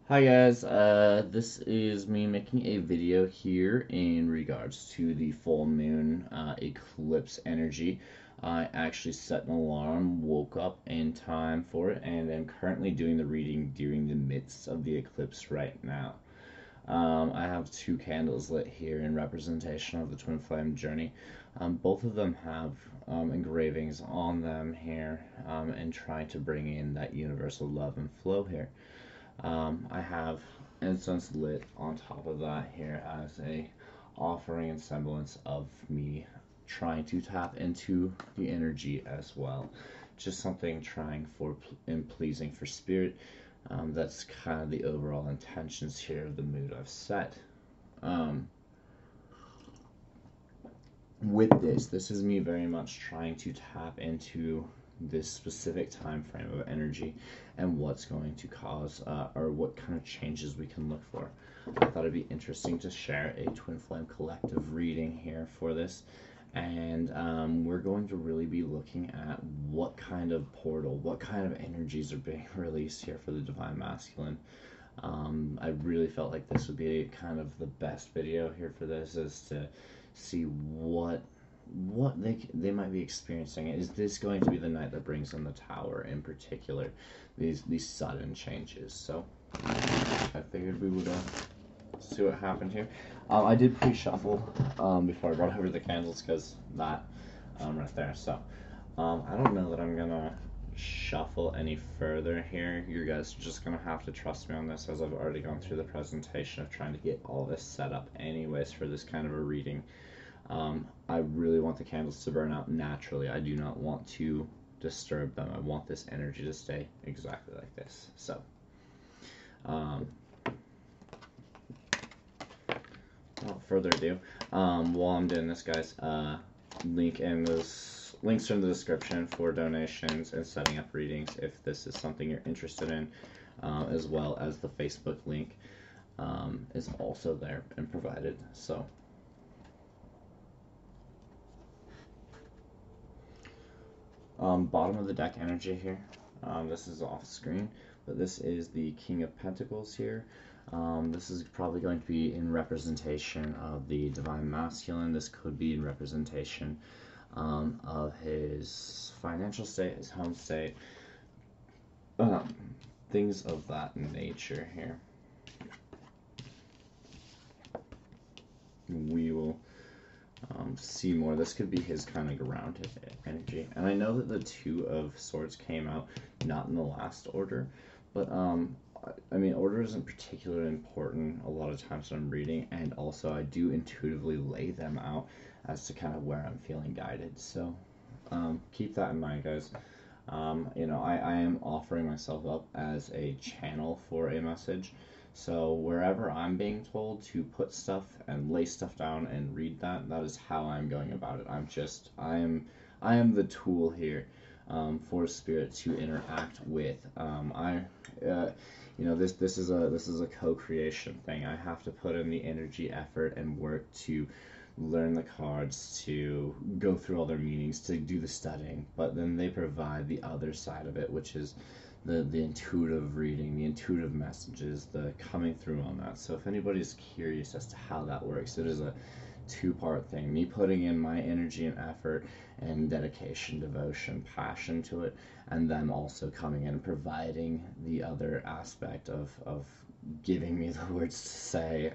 Hi guys, this is me making a video here in regards to the full moon eclipse energy. I actually set an alarm, woke up in time for it, and am currently doing the reading during the midst of the eclipse right now. I have two candles lit here in representation of the twin flame journey. Both of them have engravings on them here and trying to bring in that universal love and flow here. I have incense lit on top of that here as a offering and semblance of me trying to tap into the energy as well. Just something trying for and pleasing for spirit. That's kind of the overall intentions here of the mood I've set. Um, with this is me very much trying to tap into this specific time frame of energy and what's going to cause or what kind of changes we can look for. I thought it'd be interesting to share a twin flame collective reading here for this, and we're going to really be looking at what kind of portal, what kind of energies are being released here for the divine masculine. I really felt like this would be kind of the best video here for this, is to see what they might be experiencing. Is this going to be the night that brings in the tower in particular, these sudden changes? So I figured we would see what happened here. I did pre-shuffle before I brought over the candles, because that right there. So I don't know that I'm gonna shuffle any further here. You guys are just gonna have to trust me on this, as I've already gone through the presentation of trying to get all this set up anyways for this kind of a reading. I really want the candles to burn out naturally. I do not want to disturb them. I want this energy to stay exactly like this. So without further ado, while I'm doing this, guys, links are in the description for donations and setting up readings if this is something you're interested in, as well as the Facebook link is also there and provided. So bottom of the deck energy here. This is off screen, but this is the King of Pentacles here. This is probably going to be in representation of the divine masculine. This could be in representation of his financial state, his home state, things of that nature here. We will see more. This could be his kind of grounded energy. And I know that the Two of Swords came out not in the last order, but I mean, order isn't particularly important a lot of times when I'm reading, and also I do intuitively lay them out as to kind of where I'm feeling guided. So keep that in mind, guys. You know, I am offering myself up as a channel for a message. So wherever I'm being told to put stuff and lay stuff down and read that, that is how I'm going about it. I am the tool here for spirit to interact with. You know, this is a co-creation thing. I have to put in the energy, effort, and work to learn the cards, to go through all their meanings, to do the studying, but then they provide the other side of it, which is the intuitive reading, the intuitive messages, the coming through on that. So if anybody's curious as to how that works, it is a two-part thing. Me putting in my energy and effort and dedication, devotion, passion to it, and them also coming in and providing the other aspect of giving me the words to say,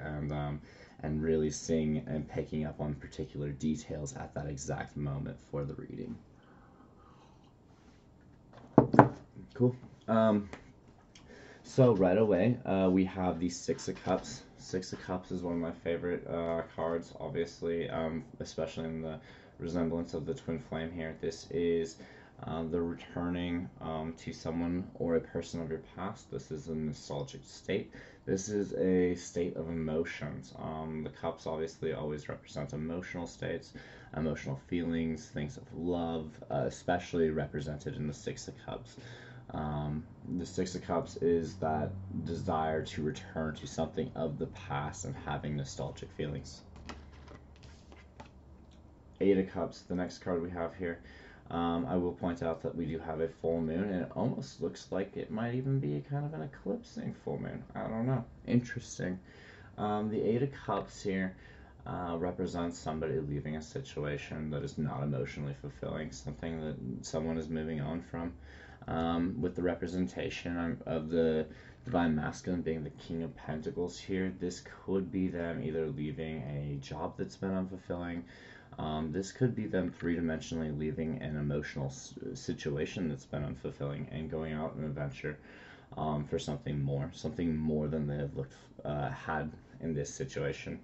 and really seeing and picking up on particular details at that exact moment for the reading. Cool. So right away, we have the Six of Cups. Six of Cups is one of my favorite cards, obviously, especially in the resemblance of the twin flame here. This is the returning to someone or a person of your past. This is a nostalgic state. This is a state of emotions. The cups obviously always represent emotional states, emotional feelings, things of love, especially represented in the Six of Cups. The Six of Cups is that desire to return to something of the past and having nostalgic feelings. Eight of Cups, the next card we have here. I will point out that we do have a full moon, and it almost looks like it might even be a kind of an eclipsing full moon. I don't know. Interesting. The Eight of Cups here represents somebody leaving a situation that is not emotionally fulfilling, something that someone is moving on from. With the representation of the Divine Masculine being the King of Pentacles here, this could be them either leaving a job that's been unfulfilling. This could be them three-dimensionally leaving an emotional situation that's been unfulfilling and going out on an adventure for something more than they have had in this situation.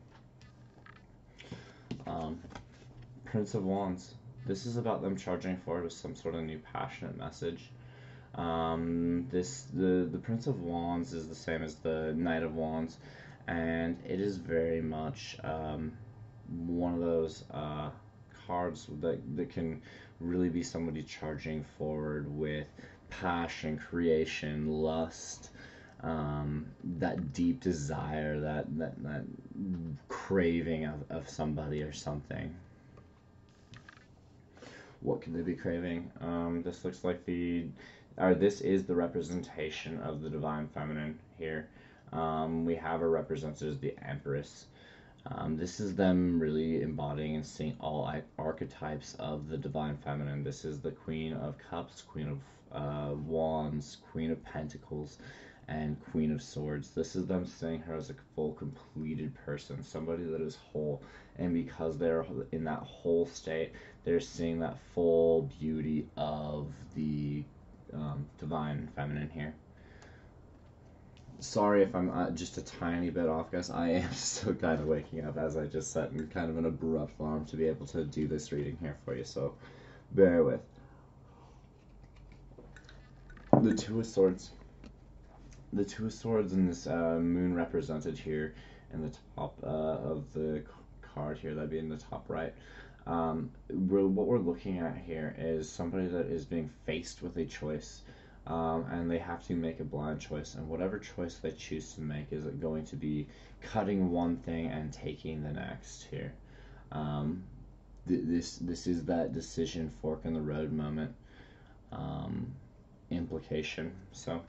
Prince of Wands. This is about them charging forward with some sort of new passionate message. The Prince of Wands is the same as the Knight of Wands, and it is very much one of those cards that can really be somebody charging forward with passion, creation, lust, that deep desire, that craving of somebody or something. What can they be craving? This looks like this is the representation of the Divine Feminine here. We have her represented as the Empress. This is them really embodying and seeing all archetypes of the Divine Feminine. This is the Queen of Cups, Queen of Wands, Queen of Pentacles, and Queen of Swords. This is them seeing her as a full, completed person, somebody that is whole. And because they're in that whole state, they're seeing that full beauty of the Divine Feminine here. Sorry if I'm just a tiny bit off, guys. I am still kind of waking up, as I just set in kind of an abrupt alarm to be able to do this reading here for you, so bear with. The Two of Swords. The Two of Swords and this moon represented here in the top of the card here, that'd be in the top right. What we're looking at here is somebody that is being faced with a choice. And they have to make a blind choice, and whatever choice they choose to make, is it going to be cutting one thing and taking the next here. This is that decision, fork in the road moment implication. So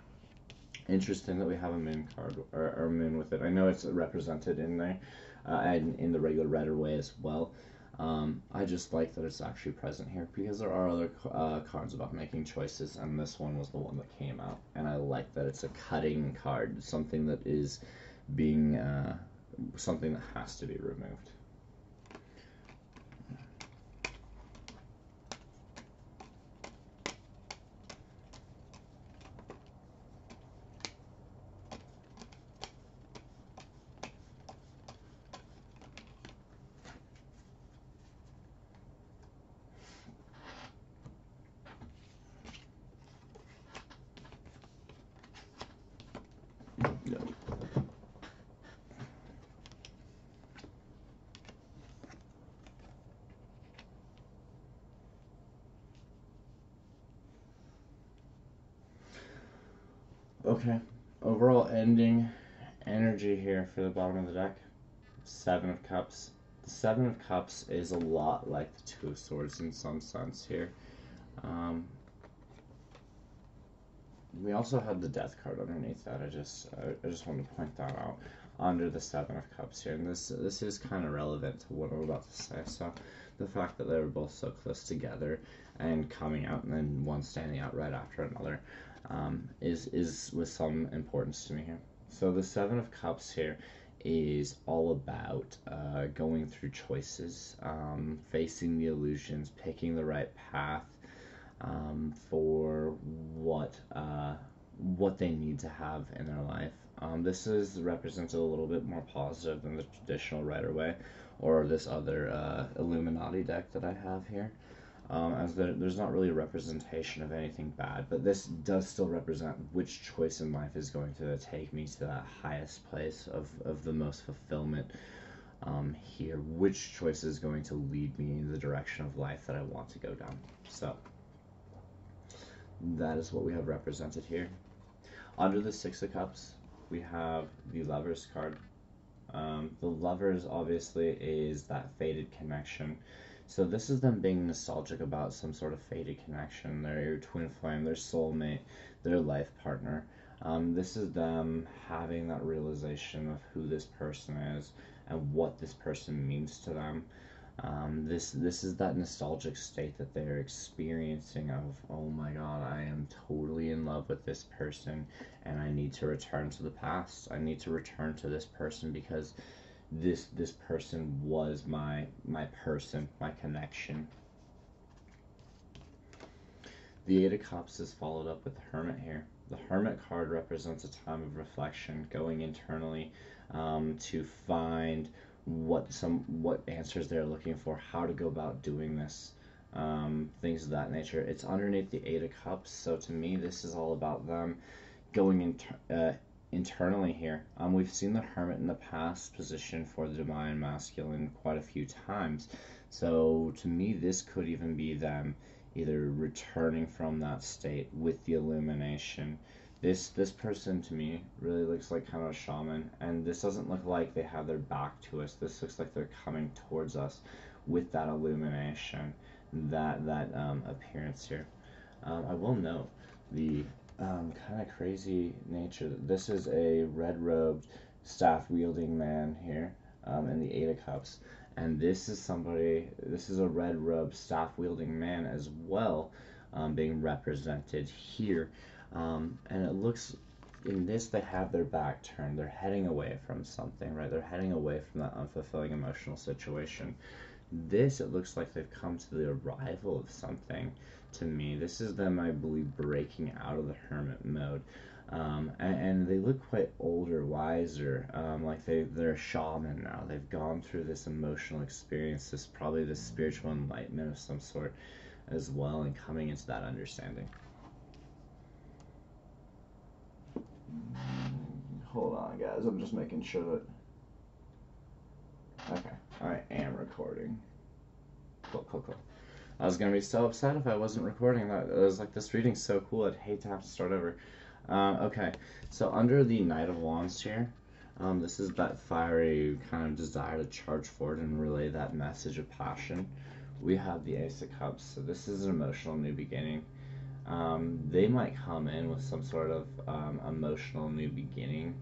interesting that we have a moon card or moon with it. I know it's represented in there and in the regular Rider way as well. I just like that it's actually present here, because there are other cards about making choices, and this one was the one that came out, and I like that it's a cutting card, something that is being something that has to be removed. Okay, overall ending energy here for the bottom of the deck. Seven of Cups. The Seven of Cups is a lot like the Two of Swords in some sense here. We also had the Death card underneath that. I just wanted to point that out under the Seven of Cups here, and this is kind of relevant to what I'm about to say. So the fact that they were both so close together and coming out, and then one standing out right after another, is with some importance to me here. So the Seven of Cups here is all about going through choices, facing the illusions, picking the right path for what they need to have in their life. This is represented a little bit more positive than the traditional Rider way, or this other Illuminati deck that I have here. As there's not really a representation of anything bad, but this does still represent which choice in life is going to take me to that highest place of the most fulfillment here. Which choice is going to lead me in the direction of life that I want to go down. So that is what we have represented here. Under the Six of Cups, we have the Lovers card. The Lovers obviously is that fated connection. So this is them being nostalgic about some sort of fated connection, their twin flame, their soulmate, their life partner. This is them having that realization of who this person is and what this person means to them. This is that nostalgic state that they're experiencing of, oh my god, I am totally in love with this person, and I need to return to the past. I need to return to this person because this person was my person, my connection. The Eight of Cups is followed up with the Hermit here. The Hermit card represents a time of reflection, going internally to find what answers they're looking for, how to go about doing this, things of that nature. It's underneath the Eight of Cups, so to me, this is all about them going internally here. We've seen the Hermit in the past position for the Divine Masculine quite a few times, so to me, this could even be them either returning from that state with the illumination. This person to me really looks like kind of a shaman, and this doesn't look like they have their back to us. This looks like they're coming towards us with that illumination, that appearance here. I will note the kind of crazy nature. This is a red-robed, staff-wielding man here, in the Eight of Cups. And this is a red-robed, staff-wielding man as well, being represented here. And it looks, in this, they have their back turned. They're heading away from something, right? They're heading away from that unfulfilling emotional situation. This, it looks like they've come to the arrival of something to me. This is them, I believe, breaking out of the hermit mode. And they look quite older, wiser, like they're a shaman now. They've gone through this emotional experience, probably this spiritual enlightenment of some sort as well, and coming into that understanding. Hold on, guys. I'm just making sure that... Okay, I am recording. Cool. I was gonna be so upset if I wasn't recording that. It was like, this reading's so cool, I'd hate to have to start over. Okay, so under the Knight of Wands here, this is that fiery kind of desire to charge forward and relay that message of passion. We have the Ace of Cups, so this is an emotional new beginning. They might come in with some sort of emotional new beginning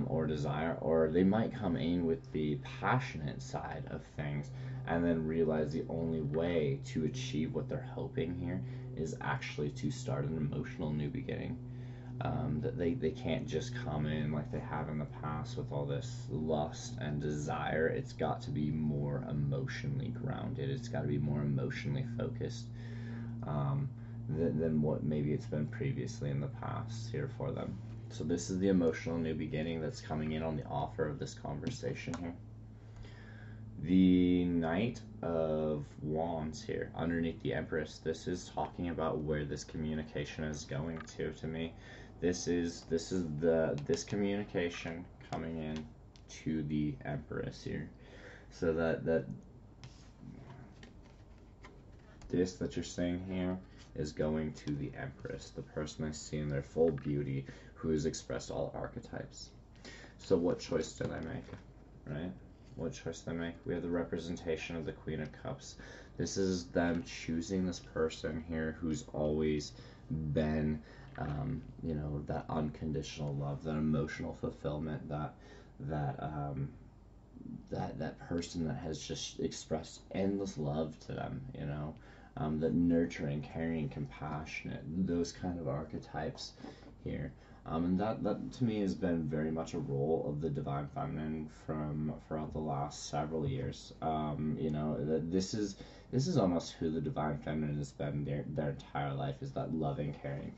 or desire, or they might come in with the passionate side of things and then realize the only way to achieve what they're hoping here is actually to start an emotional new beginning. That they can't just come in like they have in the past with all this lust and desire. It's got to be more emotionally grounded. It's got to be more emotionally focused than what maybe it's been previously in the past here for them. So this is the emotional new beginning that's coming in on the offer of this conversation here. The Knight of Wands here, underneath the Empress, this is talking about where this communication is going to me. This is this communication coming in to the Empress here. So that this that you're seeing here is going to the Empress, the person I see in their full beauty, who has expressed all archetypes. So what choice did I make, right? What choice did I make? We have the representation of the Queen of Cups. This is them choosing this person here who's always been, you know, that unconditional love, that emotional fulfillment, that person that has just expressed endless love to them, you know, that nurturing, caring, compassionate, those kind of archetypes here. And that to me has been very much a role of the Divine Feminine throughout the last several years. You know, this is almost who the Divine Feminine has been their entire life, is that loving, caring,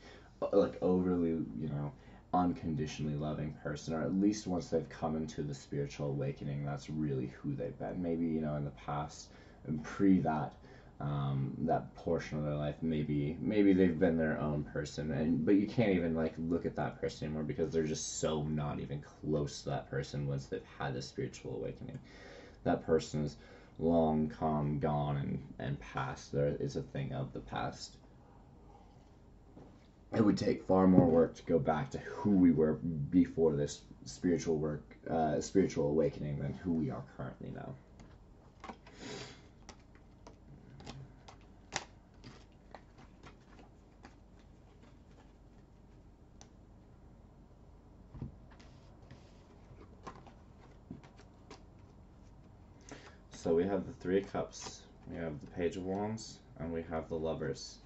like overly, you know, unconditionally loving person, or at least once they've come into the spiritual awakening, that's really who they've been. Maybe, you know, in the past, and pre that portion of their life, maybe they've been their own person, but you can't even like look at that person anymore because they're just so not even close to that person once they've had a spiritual awakening. That person is long gone and past. There is a thing of the past. It would take far more work to go back to who we were before this spiritual awakening than who we are currently now. So we have the Three of Cups, we have the Page of Wands, and we have the Lovers.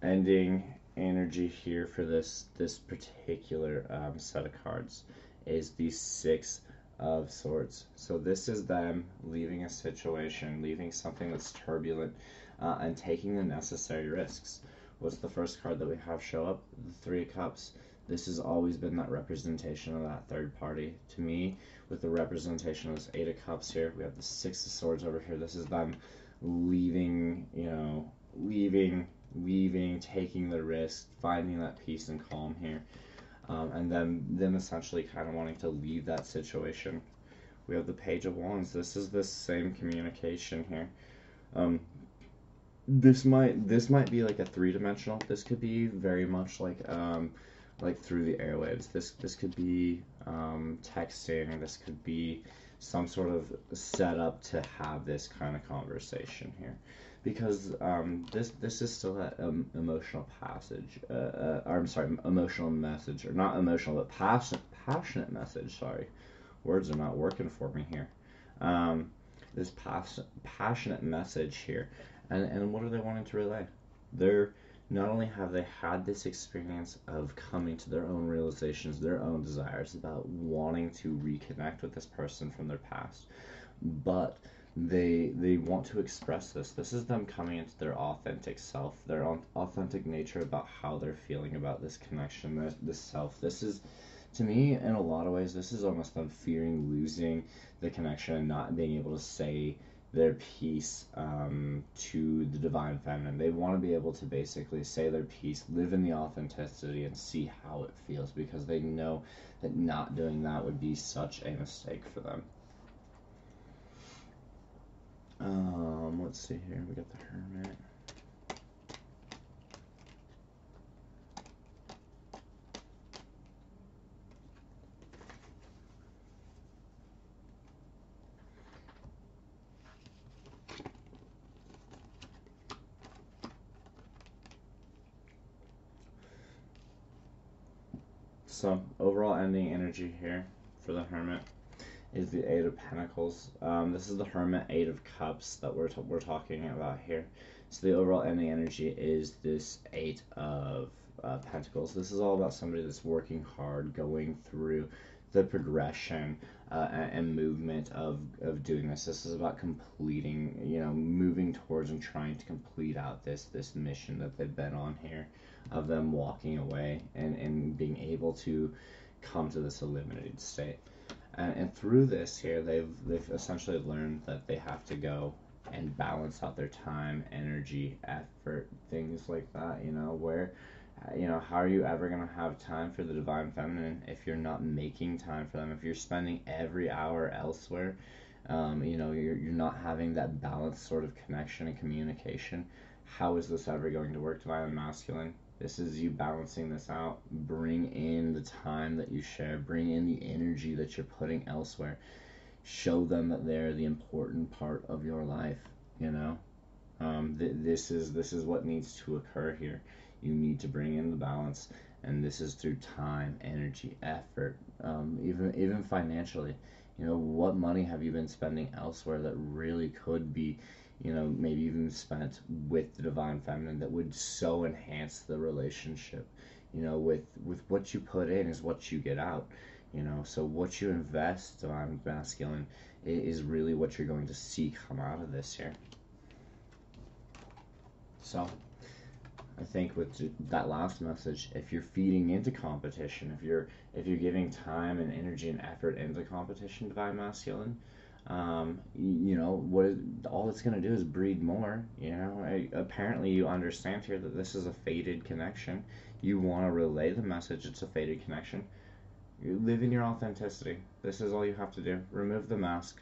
Ending energy here for this particular set of cards is the Six of Swords. So this is them leaving a situation, leaving something that's turbulent, and taking the necessary risks. What's the first card that we have show up? The Three of Cups. This has always been that representation of that third party. To me, with the representation of this Eight of Cups here, we have the Six of Swords over here. This is them leaving, leaving, taking the risk, finding that peace and calm here, and then them essentially kind of wanting to leave that situation. We have the Page of Wands. This is the same communication here. This might be like a three-dimensional. This could be very much like through the airwaves. This could be texting. This could be some sort of setup to have this kind of conversation here, because this is still that emotional passage. Or I'm sorry, emotional message, or not emotional, but passionate message. Sorry, words are not working for me here. This passionate message here, and what are they wanting to relay? They're not only have they had this experience of coming to their own realizations, their own desires about wanting to reconnect with this person from their past, but they want to express this. This is them coming into their authentic self, their authentic nature about how they're feeling about this connection, this self. This is, to me, in a lot of ways, this is almost them fearing losing the connection and not being able to say their piece to the divine feminine. They want to be able to basically say their piece, live in the authenticity, and see how it feels, because they know that not doing that would be such a mistake for them. Let's see here. We got the Hermit. So, overall ending energy here for the Hermit is the Eight of Pentacles. This is the Hermit, Eight of Cups that we're talking about here. So the overall ending energy is this Eight of Pentacles. This is all about somebody that's working hard, going through the progression and movement of doing this. This is about completing, moving towards and trying to complete out this mission that they've been on here, of them walking away and being able to come to this eliminated state. And through this here, they've essentially learned that they have to go and balance out their time, energy, effort, things like that, where, how are you ever going to have time for the divine feminine if you're not making time for them? If you're spending every hour elsewhere, you're not having that balanced sort of connection and communication. How is this ever going to work, divine masculine? This is you balancing this out. Bring in the time that you share. Bring in the energy that you're putting elsewhere. Show them that they're the important part of your life. This is what needs to occur here. You need to bring in the balance, and this is through time, energy, effort, even financially. What money have you been spending elsewhere that really could be, maybe even spent with the divine feminine, that would so enhance the relationship? With what you put in is what you get out. So what you invest, divine masculine, is really what you're going to see come out of this here. So I think with that last message, if you're feeding into competition, if you're giving time and energy and effort into competition, divine masculine, all it's going to do is breed more. Apparently you understand here that this is a fated connection. You want to relay the message. It's a fated connection. You live in your authenticity. This is all you have to do. Remove the mask.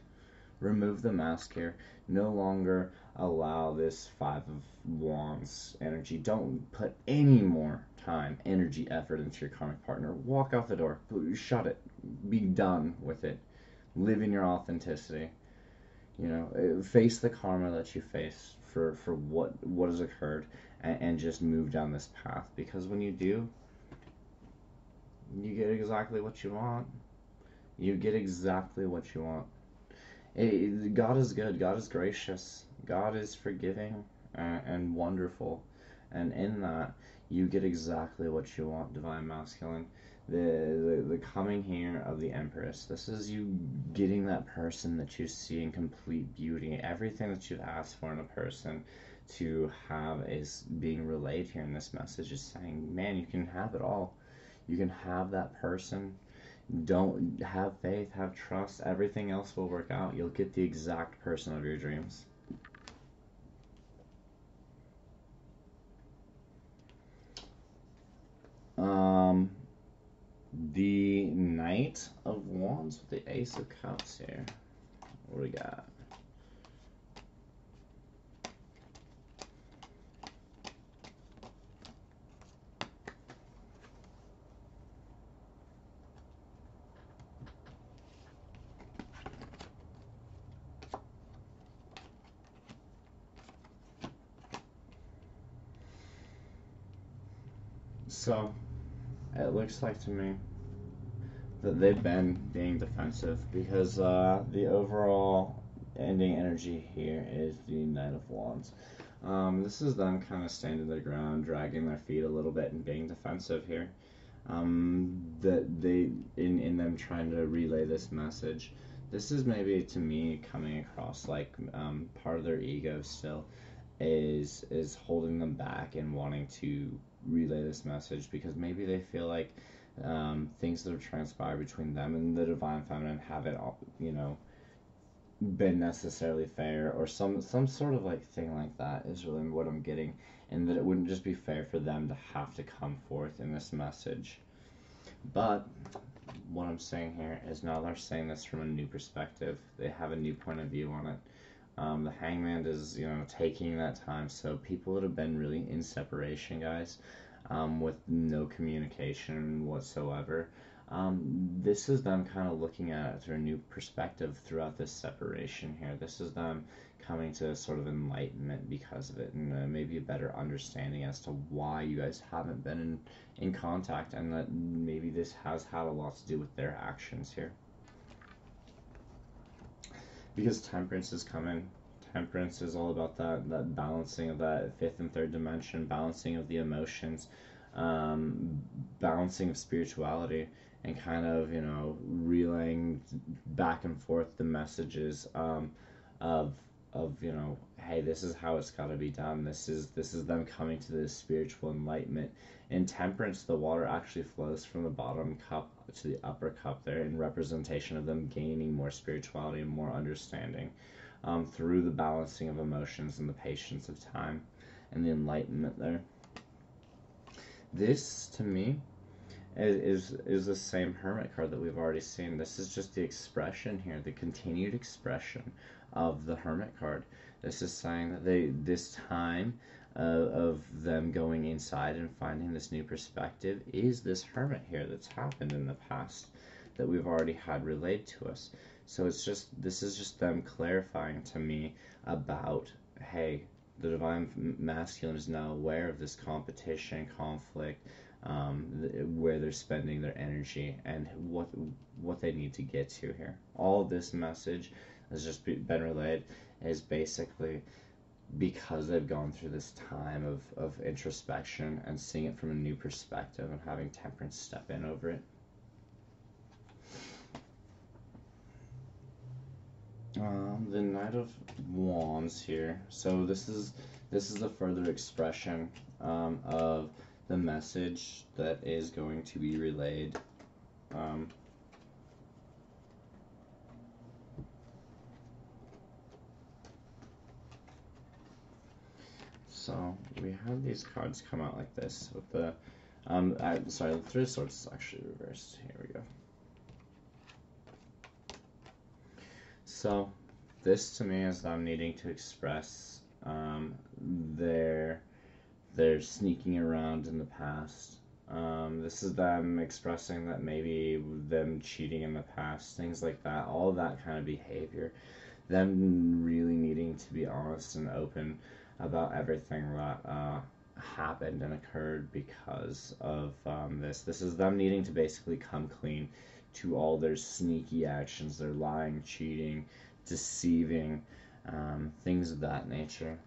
Remove the mask here. No longer allow this Five of Wands energy. Don't put any more time, energy, effort into your karmic partner. Walk out the door. Shut it. Be done with it. Live in your authenticity. Face the karma that you face for what has occurred, and just move down this path. Because when you do, you get exactly what you want. You get exactly what you want. God is good. God is gracious. God is forgiving and wonderful. And in that, you get exactly what you want, Divine Masculine. The coming here of the Empress. This is you getting that person that you see in complete beauty. Everything that you've asked for in a person to have is being relayed here in this message. Is saying, man, you can have it all. You can have that person. Don't have faith, have trust. Everything else will work out. You'll get the exact person of your dreams. Um, the Knight of Wands with the Ace of Cups here. What do we got? So, it looks like to me that they've been being defensive because the overall ending energy here is the Knight of Wands. This is them kind of standing their ground, dragging their feet a little bit and being defensive here. That they, in them trying to relay this message, this is maybe to me coming across like part of their ego still is holding them back and wanting to relay this message because maybe they feel like things that have transpired between them and the divine feminine haven't, been necessarily fair, or some sort of like thing like that is really what I'm getting, and that it wouldn't just be fair for them to have to come forth in this message. But what I'm saying here is now they're saying this from a new perspective. They have a new point of view on it. The Hangman is, taking that time. So people that have been really in separation, guys, with no communication whatsoever, this is them kind of looking at it through a new perspective throughout this separation here. This is them coming to sort of enlightenment because of it, and maybe a better understanding as to why you guys haven't been in contact, and that maybe this has had a lot to do with their actions here. Because Temperance is coming. Temperance is all about that balancing of that fifth and third dimension, balancing of the emotions, balancing of spirituality, and kind of relaying back and forth the messages of hey, this is how it's got to be done. This is them coming to this spiritual enlightenment. In Temperance, the water actually flows from the bottom cup to the upper cup there, in representation of them gaining more spirituality and more understanding through the balancing of emotions and the patience of time and the enlightenment there. This, to me, is the same Hermit card that we've already seen. This is just the expression here, the continued expression of the Hermit card. This is saying that this time of them going inside and finding this new perspective is this Hermit here that's happened in the past that we've already had relayed to us. So this is just them clarifying to me about, hey, the Divine Masculine is now aware of this competition, conflict, where they're spending their energy and what they need to get to here. All of this message has just been relayed is basically because they've gone through this time of introspection and seeing it from a new perspective and having Temperance step in over it. The Knight of Wands here. So this is a further expression of the message that is going to be relayed. So we have these cards come out like this with the sorry, the Three of Swords is actually reversed. Here we go. So this to me is them needing to express their sneaking around in the past. This is them expressing that maybe them cheating in the past, things like that, all that kind of behavior. Them really needing to be honest and open about everything that happened and occurred because of this. This is them needing to basically come clean to all their sneaky actions, their lying, cheating, deceiving, things of that nature.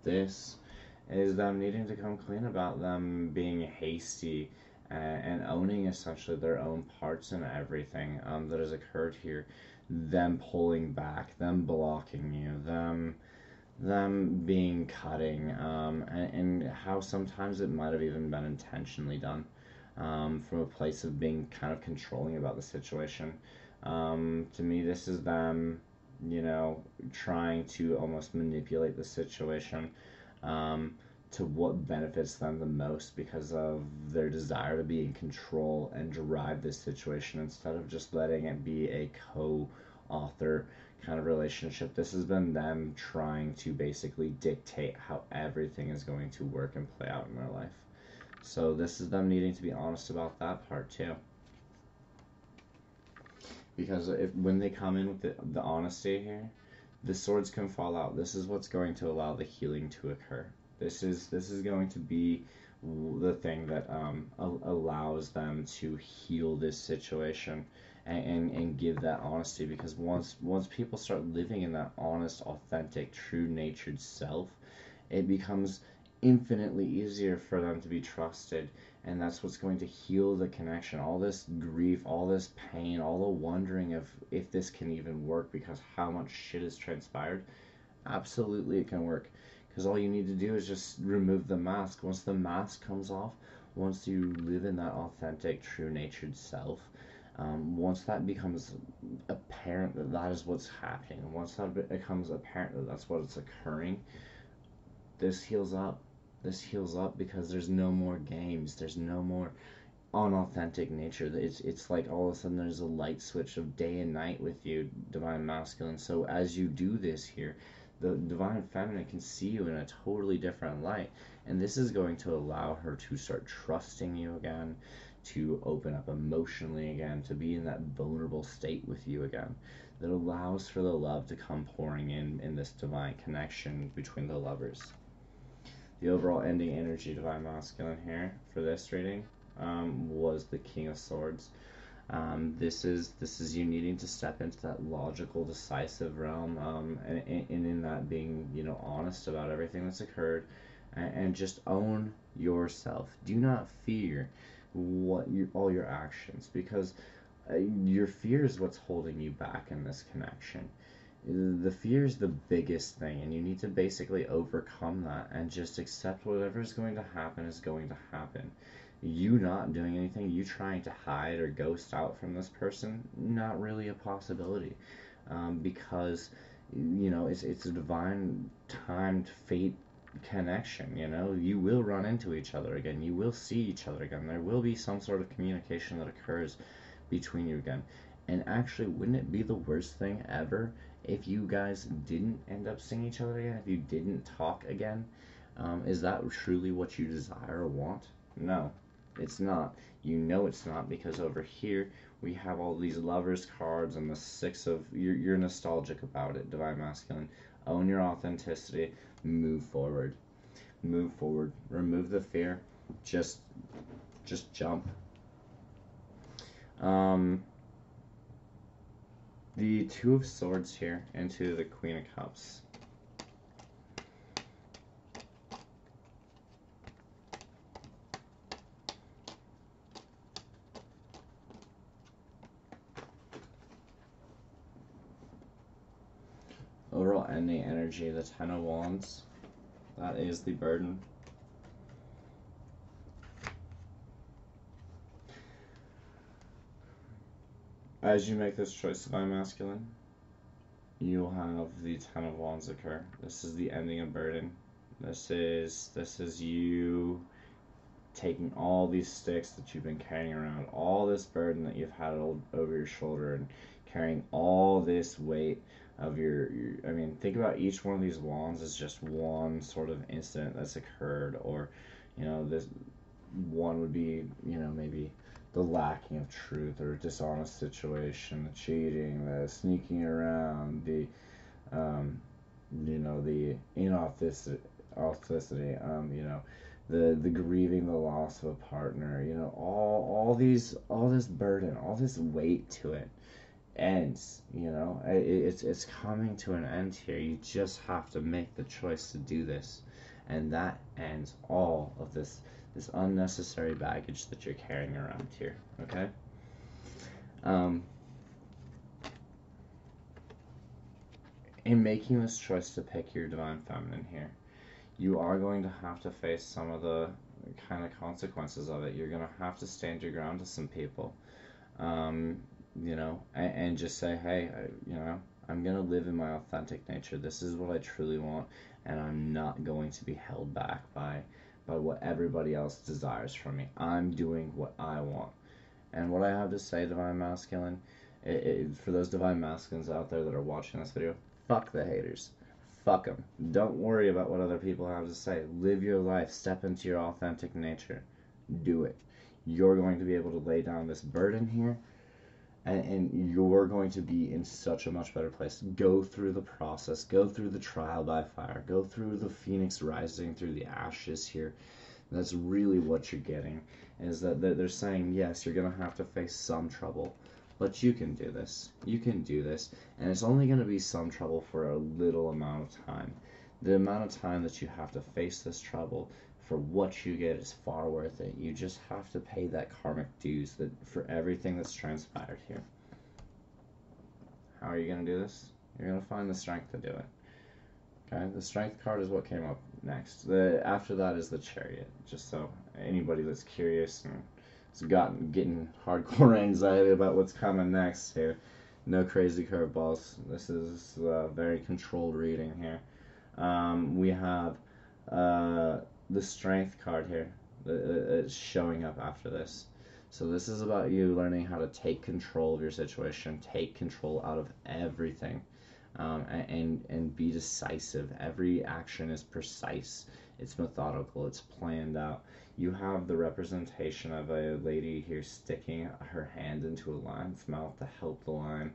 This is them needing to come clean about them being hasty and owning essentially their own parts in everything that has occurred here. Them pulling back, them blocking you, them being cutting, and how sometimes it might have even been intentionally done, from a place of being kind of controlling about the situation. To me, this is them, trying to almost manipulate the situation, to what benefits them the most because of their desire to be in control and drive this situation instead of just letting it be a co-author kind of relationship. This has been them trying to basically dictate how everything is going to work and play out in their life. So this is them needing to be honest about that part too. Because when they come in with the honesty here, the swords can fall out. This is what's going to allow the healing to occur. This is going to be the thing that allows them to heal this situation and give that honesty. Because once people start living in that honest, authentic, true-natured self, it becomes infinitely easier for them to be trusted, and that's what's going to heal the connection. All this grief, all this pain, all the wondering of if this can even work because how much shit has transpired. Absolutely it can work, because all you need to do is just remove the mask. Once the mask comes off, once you live in that authentic, true-natured self, once that becomes apparent that that is what's happening, once that becomes apparent that that's what's occurring, this heals up. This heals up because there's no more games. There's no more unauthentic nature. It's like all of a sudden there's a light switch of day and night with you, Divine Masculine. So as you do this here, the Divine Feminine can see you in a totally different light. And this is going to allow her to start trusting you again, to open up emotionally again, to be in that vulnerable state with you again. That allows for the love to come pouring in this divine connection between the lovers. The overall ending energy, Divine Masculine, here for this reading was the King of Swords. This is you needing to step into that logical, decisive realm, and in that being, honest about everything that's occurred, and just own yourself. Do not fear all your actions, because your fear is what's holding you back in this connection. The fear is the biggest thing, and you need to basically overcome that and just accept whatever is going to happen is going to happen. You not doing anything, you trying to hide or ghost out from this person, not really a possibility, because it's a divine timed fate connection. You will run into each other again, you will see each other again, there will be some sort of communication that occurs between you again. And actually, wouldn't it be the worst thing ever if you guys didn't end up seeing each other again, if you didn't talk again? Is that truly what you desire or want? No, it's not. It's not, because over here we have all these lovers cards and the six of, you're nostalgic about it, Divine Masculine. Own your authenticity, move forward. Move forward. Remove the fear. Just jump. The Two of Swords here into the Queen of Cups. Overall ending energy, the Ten of Wands. That is the burden. As you make this choice, Divine Masculine, you'll have the Ten of Wands occur. This is the ending of burden. This is you taking all these sticks that you've been carrying around, all this burden that you've had over your shoulder, and carrying all this weight of your I mean, think about each one of these wands as just one sort of incident that's occurred, or this one would be maybe the lacking of truth or dishonest situation, the cheating, the sneaking around, the the inauthenticity, the grieving the loss of a partner, all this burden, all this weight to it. ends. It's coming to an end here. You just have to make the choice to do this, and that ends all of this unnecessary baggage that you're carrying around here. Okay. In making this choice to pick your divine feminine here, you are going to have to face some of the kind of consequences of it. You're going to have to stand your ground to some people, and just say, hey, I'm going to live in my authentic nature. This is what I truly want, and I'm not going to be held back by what everybody else desires from me. I'm doing what I want. And what I have to say, Divine Masculine, for those Divine Masculines out there that are watching this video, fuck the haters. Fuck them. Don't worry about what other people have to say. Live your life. Step into your authentic nature. Do it. You're going to be able to lay down this burden here, and you're going to be in such a much better place. Go through the process. Go through the trial by fire. Go through the phoenix rising through the ashes here. That's really what you're getting, is that they're saying, yes, you're going to have to face some trouble, but you can do this. You can do this, and it's only going to be some trouble for a little amount of time. The amount of time that you have to face this trouble for what you get is far worth it. You just have to pay that karmic dues for everything that's transpired here. How are you going to do this? You're going to find the strength to do it. Okay, the strength card is what came up next. After that is the chariot. Just so anybody that's curious and has getting hardcore anxiety about what's coming next here, no crazy curveballs. This is a very controlled reading here. We have the strength card here. It's showing up after this. So this is about you learning how to take control of your situation, take control out of everything. And be decisive. Every action is precise. It's methodical. It's planned out. You have the representation of a lady here sticking her hand into a lion's mouth to help the lion.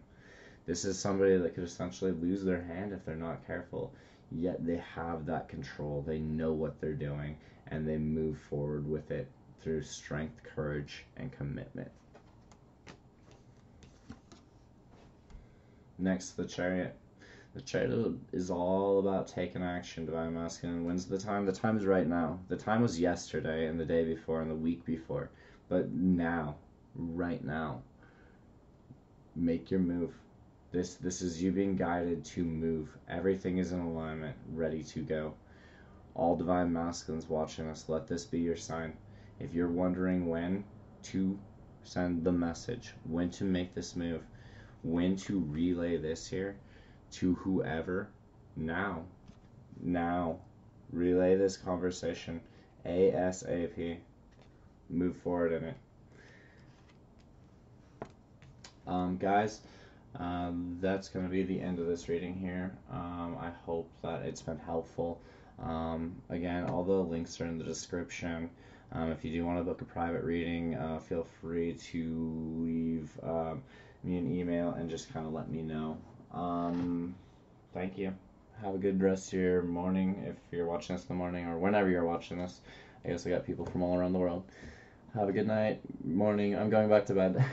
This is somebody that could essentially lose their hand if they're not careful, yet they have that control. They know what they're doing, and they move forward with it through strength, courage, and commitment. Next, the chariot. The chariot is all about taking action, Divine Masculine. When's the time? The time is right now. The time was yesterday and the day before and the week before. But now, right now, make your move. This is you being guided to move. Everything is in alignment, ready to go. All Divine Masculines watching us, let this be your sign. If you're wondering when to send the message, when to make this move, when to relay this here to whoever, now relay this conversation ASAP. Move forward in it. Guys, that's going to be the end of this reading here. I hope that it's been helpful. Again, all the links are in the description. If you do want to book a private reading, feel free to leave me an email and just kind of let me know. Thank you. Have a good rest of your morning if you're watching this in the morning, or whenever you're watching this. I guess I got people from all around the world. Have a good night, morning. I'm going back to bed.